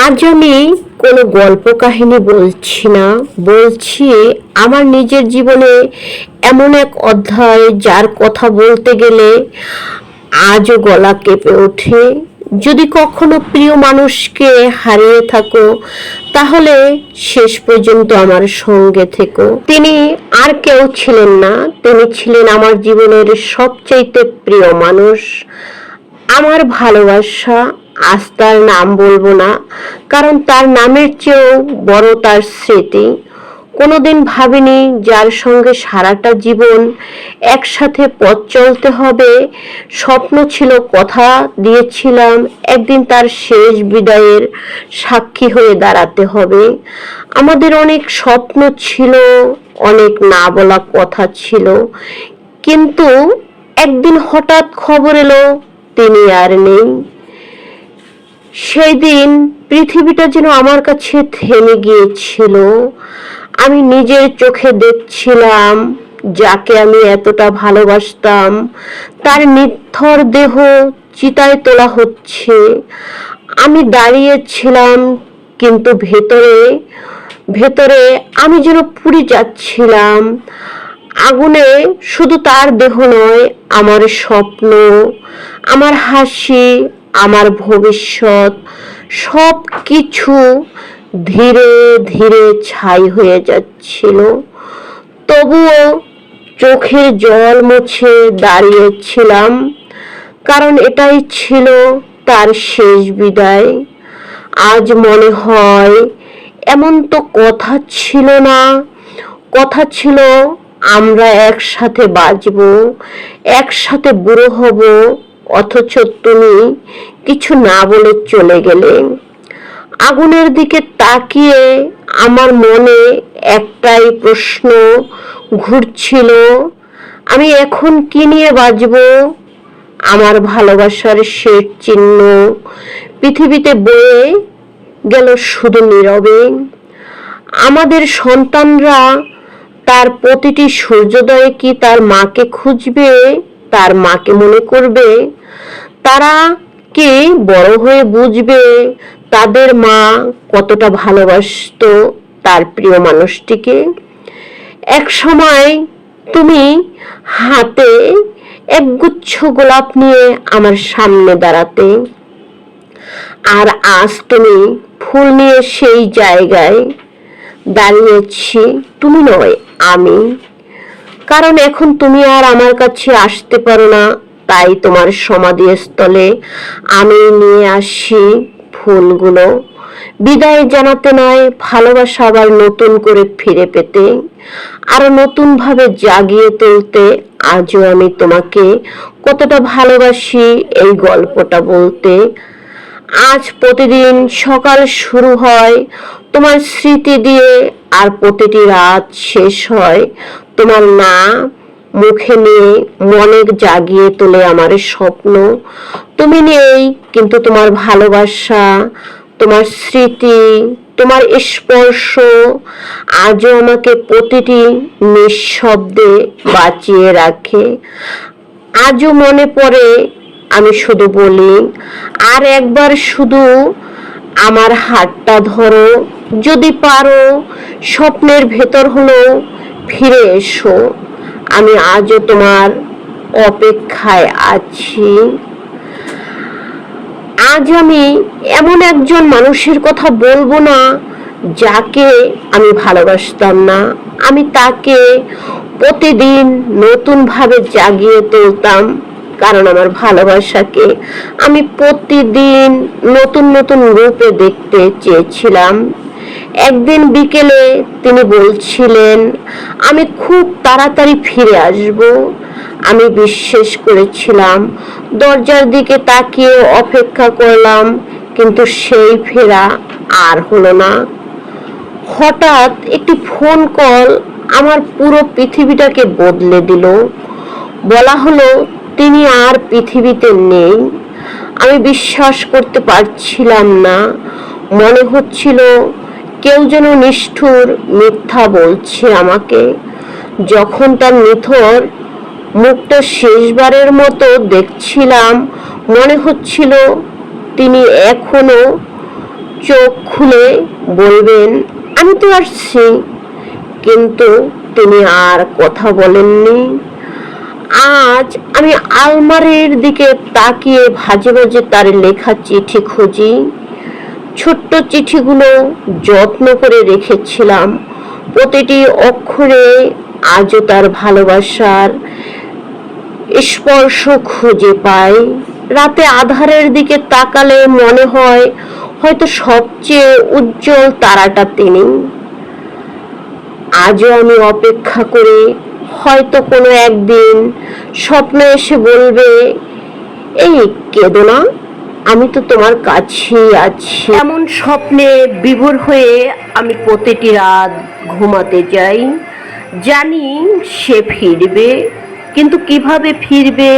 আজ আমি কোনো গল্প কাহিনী বলছি না, বলছি আমার নিজের জীবনে এমন এক অধ্যায় যার কথা বলতে গেলে আজও গলা কেঁপে ওঠে। যদি কখনো প্রিয় মানুষকে হারিয়ে থাকো, তাহলে শেষ পর্যন্ত আমার সঙ্গে থেকো। তিনি আর কেউ ছিলেন না, তিনি ছিলেন আমার জীবনের সবচাইতে প্রিয় মানুষ, আমার ভালোবাসা। আজ তার নাম বলবো না, কারণ তার নামের চেয়েও বড় তার স্মৃতি। কোনোদিন ভাবিনি যার সঙ্গে সারাটা জীবন একসাথে পথ চলতে হবে। স্বপ্ন ছিল, কথা দিয়েছিলাম একদিন তার শেষ বিদায়ের সাক্ষী হয়ে দাঁড়াতে হবে। আমাদের অনেক স্বপ্ন ছিল, অনেক না বলা কথা ছিল, কিন্তু একদিন হঠাৎ খবর এলো তিনি আর নেই। সেই দিন পৃথিবীটা যেন আমার কাছে থেমে গিয়েছিল। আমি নিজের চোখে দেখছিলাম যাকে আমি এতটা ভালোবাসতাম, তার নিথর দেহ চিতায় তোলা হচ্ছে। আমি দাঁড়িয়েছিলাম, কিন্তু ভেতরে ভেতরে আমি যেন পুড়ে যাচ্ছিলাম আগুনে। শুধু তার দেহ নয়, আমার স্বপ্ন, আমার হাসি, আমার ভবিষ্যৎ, সব কিছু ধীরে ধীরে ছাই হয়ে যাচ্ছিল। তবুও চোখের জল মুছে দাঁড়িয়েছিলাম, কারণ এটাই ছিল তার শেষ বিদায়। আজ মনে হয় এমন তো কথা ছিল না। কথা ছিল আমরা একসাথে বাঁচবো, একসাথে বুড়ো হব, অথচ তুমি কিছু না বলে চলে গেলে। আগুনের দিকে তাকিয়ে আমার মনে একটাই প্রশ্ন ঘুরছিল, আমি এখন কি নিয়ে বাঁচবো? আমার ভালোবাসার শেষ চিহ্ন পৃথিবীতে বয়ে গেল শুধু নীরবে। আমাদের সন্তানরা তার প্রতিটি সূর্যোদয়ে কি তার মাকে খুঁজবে, তার মাকে মনে করবে? তারা কি বড় হয়ে বুঝবে তাদের মা কতটা ভালোবাসতো তার প্রিয় মানুষটিকে? এক সময় তুমি হাতে একগুচ্ছ গোলাপ নিয়ে আমার সামনে দাঁড়াতে, আর আজ তুমি ফুল নিয়ে সেই জায়গায় দাঁড়িয়েছি। তুমি নয়, আমি। কারণ এখন তুমি আর আমার কাছে আসতে পারো না, তাই তোমার সমাধিস্থলে আমি নিয়ে আসি ফুলগুলো, বিদায় জানাতে নয়, ভালোবাসা আবার নতুন করে ফিরে পেতে, আরো নতুন ভাবে জাগিয়ে তুলতে। আজও আমি তোমাকে কতটা ভালোবাসি এই গল্পটা বলতে। আজ প্রতিদিন সকাল শুরু হয় তোমার স্মৃতি দিয়ে, আর প্রতিটি রাত শেষ হয় তোমার না মুখে নিয়ে, মনে জাগিয়ে তোলে আমার স্বপ্ন। তুমি নেই, কিন্তু তোমার ভালোবাসা, তোমার স্মৃতি, তোমার স্পর্শ আজও আমাকে প্রতিটি নিঃশব্দে বাঁচিয়ে রাখে। আজও মনে পড়ে, আমি শুধু বলি, আর একবার শুধু আমার হাতটা ধরো, যদি পারো, স্বপ্নের ভেতর হলো ফিরে এসো। আমি আজও তোমার অপেক্ষায় আছি। আজ আমি এমন একজন মানুষের কথা বলবো না যাকে আমি ভালোবাসতাম না। আমি তাকে প্রতিদিন নতুন ভাবে জাগিয়ে তুলতাম, কারণ আমার ভালোবাসাকে আমি প্রতিদিন নতুন নতুন রূপে দেখতে চেয়েছিলাম। একদিন বিকেলে তিনি বলছিলেন আমি খুব তাড়াতাড়ি ফিরে আসব। আমি বিশ্বাস করেছিলাম, দরজার দিকে তাকিয়ে অপেক্ষা করলাম, কিন্তু সেই ফেরা আর হলো না। হঠাৎ একটি ফোন কল আমার পুরো পৃথিবীটাকে বদলে দিল। বলা হলো তিনি আর পৃথিবীতে নেই। আমি বিশ্বাস করতে পারছিলাম না। মনে হচ্ছিল কেউ যেন নিষ্ঠুর মিথ্যা বলছে আমাকে। যখন তার নিথর মুখটা শেষবারের মতো দেখছিলাম, মনে হচ্ছিল তিনি এখনো চোখ খুলে বলবেন, আমি তো আসছি। কিন্তু তিনি আর কথা বলেননি। আজ আমি আলমারির দিকে তাকিয়ে ভাজে ভাজে তার লেখা চিঠি খুঁজি। ছোট্ট চিঠিগুলো যত্ন করে রেখেছিলাম, প্রতিটি অক্ষরে আজও তার ভালোবাসার স্পর্শ খুঁজে পাই। রাতে আঁধারের দিকে তাকালে মনে হয় হয়তো সবচেয়ে উজ্জ্বল তারাটা তিনি। আজও আমি অপেক্ষা করি, হয়তো কোনো একদিন স্বপ্ন এসে বলবে, এই কেঁদো না, আমি তো তোমার কাছেই আছি। এমন স্বপ্নে বিভোর হয়ে আমি প্রতিটি রাত ঘুমাতে যাই, জানি সে ফিরবে, কিন্তু কিভাবে ফিরবে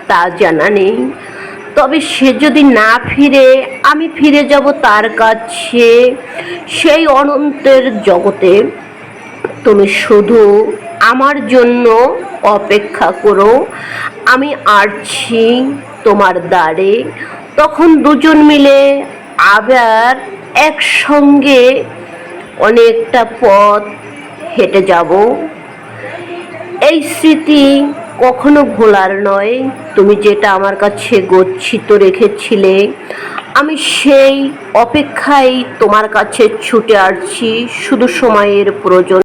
তা জানা নেই। তবে সে যদি না ফিরে, আমি ফিরে যাব তার কাছে, সেই অনন্তের জগতে। তুমি শুধু আমার জন্য অপেক্ষা করো, আমি আসছি তোমার দ্বারে। তখন দুজন মিলে আবার একসঙ্গে অনেকটা পথ হেঁটে যাব। এই স্মৃতি কখনো ভোলার নয়। তুমি যেটা আমার কাছে গচ্ছিত রেখেছিলে, আমি সেই অপেক্ষায় তোমার কাছে ছুটে আসছি, শুধু সময়ের প্রয়োজন।